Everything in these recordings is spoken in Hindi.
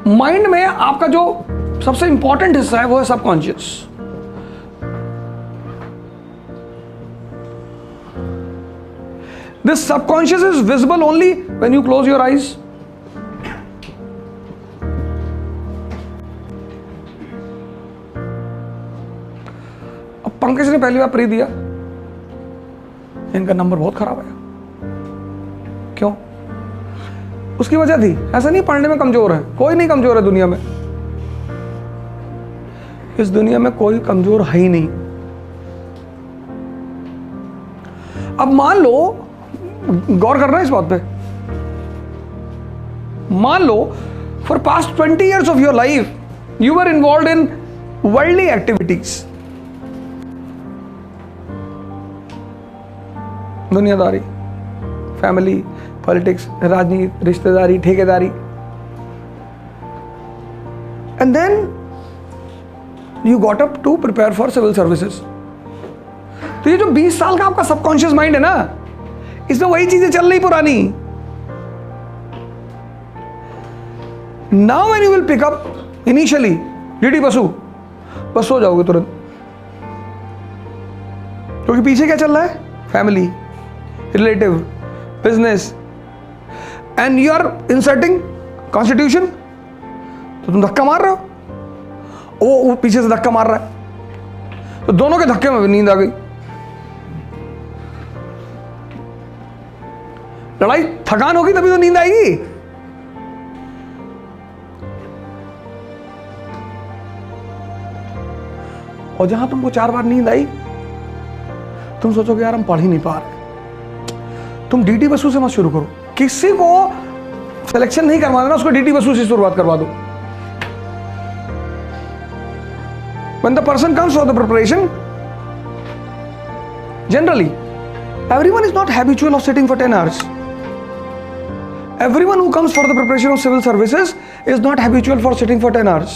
माइंड में आपका जो सबसे इंपॉर्टेंट हिस्सा है वो है subconscious. This subconscious is visible only when you close your eyes. अब पंकज ने पहली बार प्री दिया, इनका नंबर बहुत खराब आया। क्यों? उसकी वजह थी, ऐसा नहीं पढ़ने में कमजोर है, कोई नहीं कमजोर है दुनिया में, इस दुनिया में कोई कमजोर है ही नहीं। अब मान लो, गौर करना इस बात पे, मान लो for past 20 years of your life you were involve in worldly activities, दुनियादारी, फैमिली, पॉलिटिक्स, राजनीति, रिश्तेदारी, ठेकेदारी, and then you got up to prepare for civil services. तो ये जो 20 साल का आपका सबकॉन्शियस माइंड है ना, इसमें वही चीजें चल रही पुरानी। Now when you will pick up initially DD Basu, बस सो जाओगे तुरंत, क्योंकि पीछे क्या चल रहा है? Family, relative, business, and you are inserting constitution, तो तुम धक्का मार रहे हो, वो पीछे से धक्का मार रहा है, तो दोनों के धक्के में नींद आ गई। लड़ाई थकान होगी तभी तो नींद आएगी। और जहां तुमको 4 बार नींद आई, तुम सोचोगे यार हम पढ़ ही नहीं पा रहे। तुम डीडी बसु से मत शुरू करो, किसी को सिलेक्शन नहीं करवाना ना, उसको डीडी बसु से शुरुआत करवा दो। When the person comes for the preparation, generally, everyone is not habitual of sitting for 10 hours. Everyone who comes for the preparation of civil services is not habitual for sitting for 10 hours.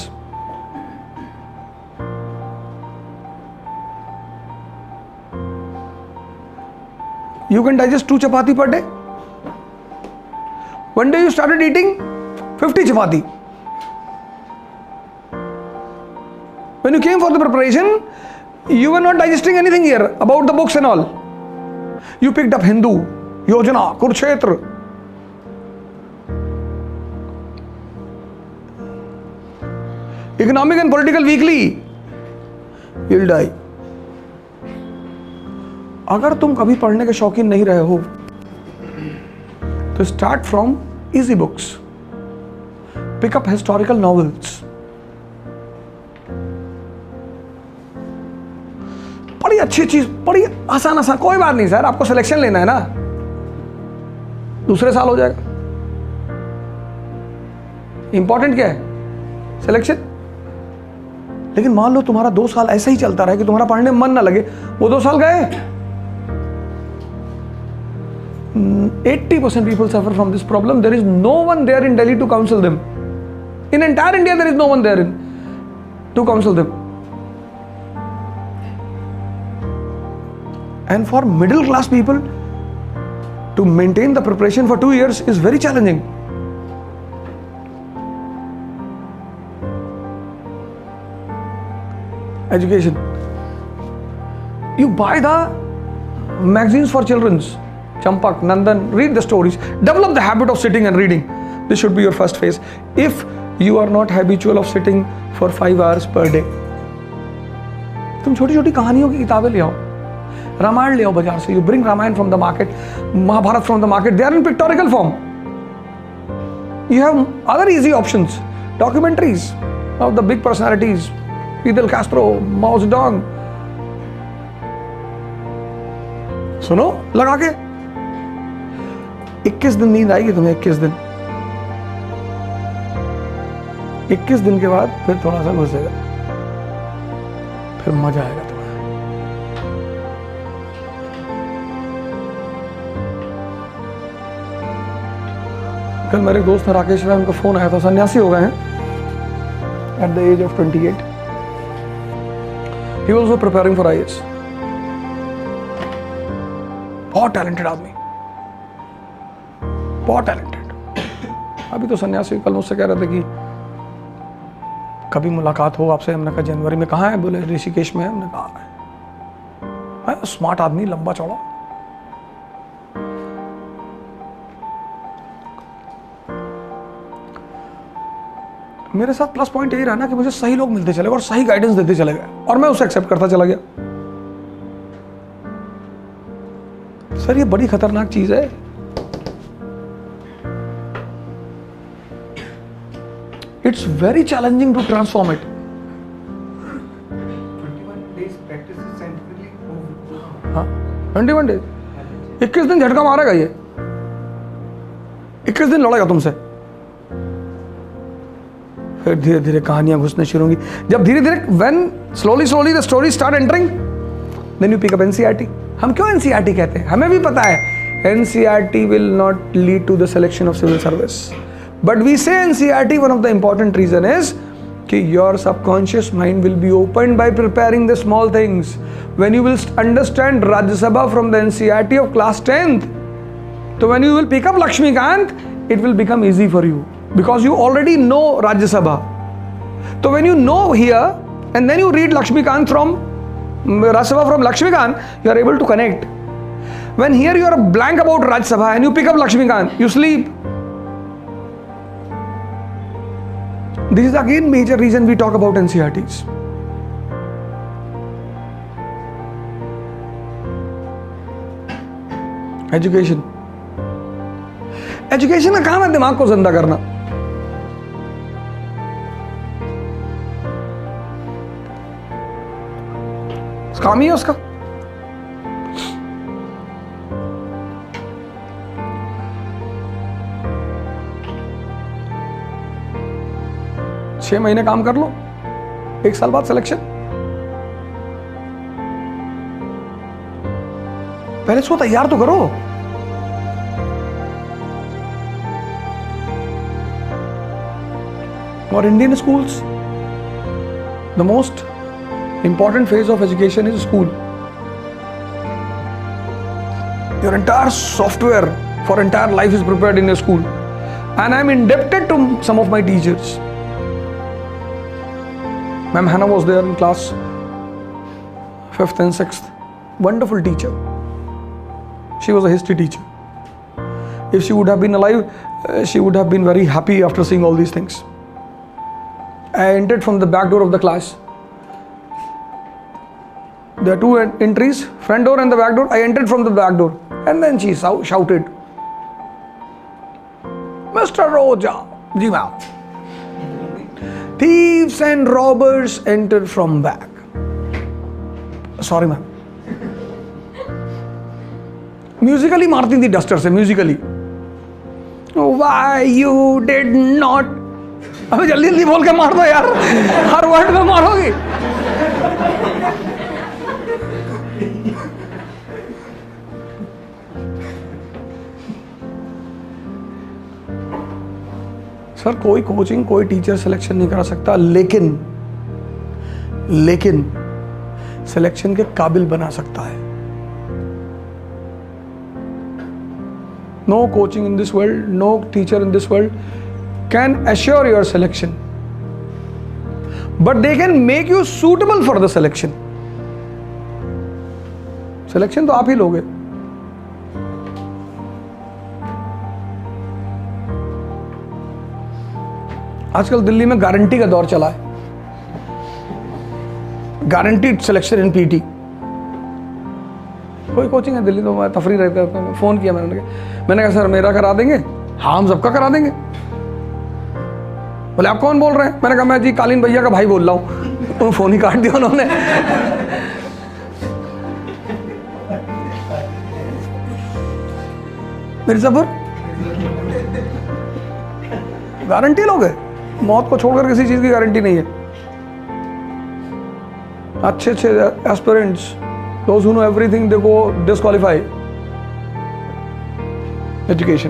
You can digest 2 chapati per day. One day you started eating 50 chapati. When you came for the preparation, you were not digesting anything here about the books and all. You picked up Hindu, Yojana, Kurukshetra. Economic and Political Weekly. You'll die. अगर तुम कभी पढ़ने के शौकीन नहीं रहे हो, तो start from easy books, pick up historical novels, बड़ी अच्छी चीज, बड़ी आसान आसान, कोई बात नहीं सर, आपको सिलेक्शन लेना है ना, दूसरे साल हो जाएगा। इंपॉर्टेंट क्या है? सिलेक्शन। लेकिन मान लो तुम्हारा 2 साल ऐसे ही चलता रहा कि तुम्हारा पढ़ने में मन ना लगे, वो 2 साल गए। 80% people suffer from this problem. There is no one there in Delhi to counsel them. In entire India, there is no one there to counsel them. And for middle class people, to maintain the preparation for 2 years is very challenging. Education. You buy the magazines for children's. Champak, Nandan, read the stories. Develop the habit of sitting and reading. This should be your first phase. If you are not habitual of sitting for 5 hours per day, तुम छोटी छोटी कहानियों की किताबें ले आओ, रामायण ले आओ बाजार से. You bring Ramayana from the market, Mahabharata from the market. They are in pictorial form. You have other easy options. Documentaries of the big personalities, Fidel Castro, Mao Zedong. सुनो लगा के. 21 दिन नींद आएगी तुम्हें. 21 दिन. 21 दिन के बाद फिर थोड़ा सा घुसेगा, फिर मजा आएगा तुम्हें. कल मेरे दोस्त राकेश राय, उनका फोन आया था, सन्यासी हो गए हैं at the age of 28. He was also preparing for IAS. बहुत टैलेंटेड आदमी, बहुत टैलेंटेड. अभी तो सन्यासी. कल मुझसे कह रहे थे कि कभी मुलाकात हो आपसे? हमने कहा जनवरी में। कहाँ है? बोले ऋषिकेश में। हमने कहा है स्मार्ट आदमी, लंबा चौड़ा। मेरे साथ प्लस पॉइंट यही रहा ना कि मुझे सही लोग मिलते चले गए और सही गाइडेंस देते चले गए और मैं उसे एक्सेप्ट करता चला गया। सर ये बड़ी खतरनाक चीज है। It's very challenging to transform it. 21 days practice is scientifically proven. हाँ 21 डेज, 21 दिन झटका मारेगा ये, 21 दिन लड़ेगा तुमसे, फिर धीरे धीरे कहानियां घुसने शुरू होंगी। जब धीरे धीरे when slowly the stories start entering, then you pick up NCERT. हम क्यों NCERT कहते हैं? हमें भी पता है NCERT will not lead to the selection of civil service. But we say NCERT, one of the important reason is कि your subconscious mind will be opened by preparing the small things. When you will understand Rajya Sabha from the NCERT of class 10th, so when you will pick up Lakshmikant, it will become easy for you because you already know Rajya Sabha. So when you know here and then you read Lakshmikant from Rajya Sabha from Lakshmikant, you are able to connect. When here you are blank about Rajya Sabha and you pick up Lakshmikant, you sleep. This is again major reason we talk about NCERTs. Education. Education का काम है दिमाग को जिंदा करना। काम ही है उसका। छह महीने काम कर लो, 1 साल बाद सिलेक्शन। पहले इसको तैयार तो करो। और Indian schools, the most important phase of education is school. Your entire software for entire life is prepared in your school and I am indebted to some of my teachers. Ma'am Hannah was there in class 5th and 6th. Wonderful teacher. She was a history teacher. If she would have been alive, she would have been very happy after seeing all these things. I entered from the back door of the class. There are 2 entries, front door and the back door. I entered from the back door. And then she shouted, Mr. Roja. Ji ma'am. Thieves and robbers enter from back. Sorry ma'am. Musically मारती थी डस्टर से, musically. Why you did not? अबे जल्दी जल्दी बोल के मार दो यार, हर वर्ड में मारोगी। सर कोई कोचिंग, कोई टीचर सिलेक्शन नहीं करा सकता, लेकिन सिलेक्शन के काबिल बना सकता है। No coaching in this world, no teacher in this world can assure your selection, but they can make you suitable for the selection. Selection तो आप ही लोगे। आजकल दिल्ली में गारंटी का दौर चला है, गारंटीड सिलेक्शन इन पीटी। कोई कोचिंग है दिल्ली, तो मैं तफरी रहता है, फोन किया मैंने कहा सर मेरा करा देंगे? हाँ हम सबका करा देंगे। बोले आप कौन बोल रहे हैं? मैंने कहा मैं जी कालीन भैया का भाई बोल रहा हूँ। तो फोन ही काट दिया उन्होंने। मिर्जापुर गारंटी लोग है, मौत को छोड़कर किसी चीज की गारंटी नहीं है। अच्छे aspirants, those who know everything, they go disqualify. Education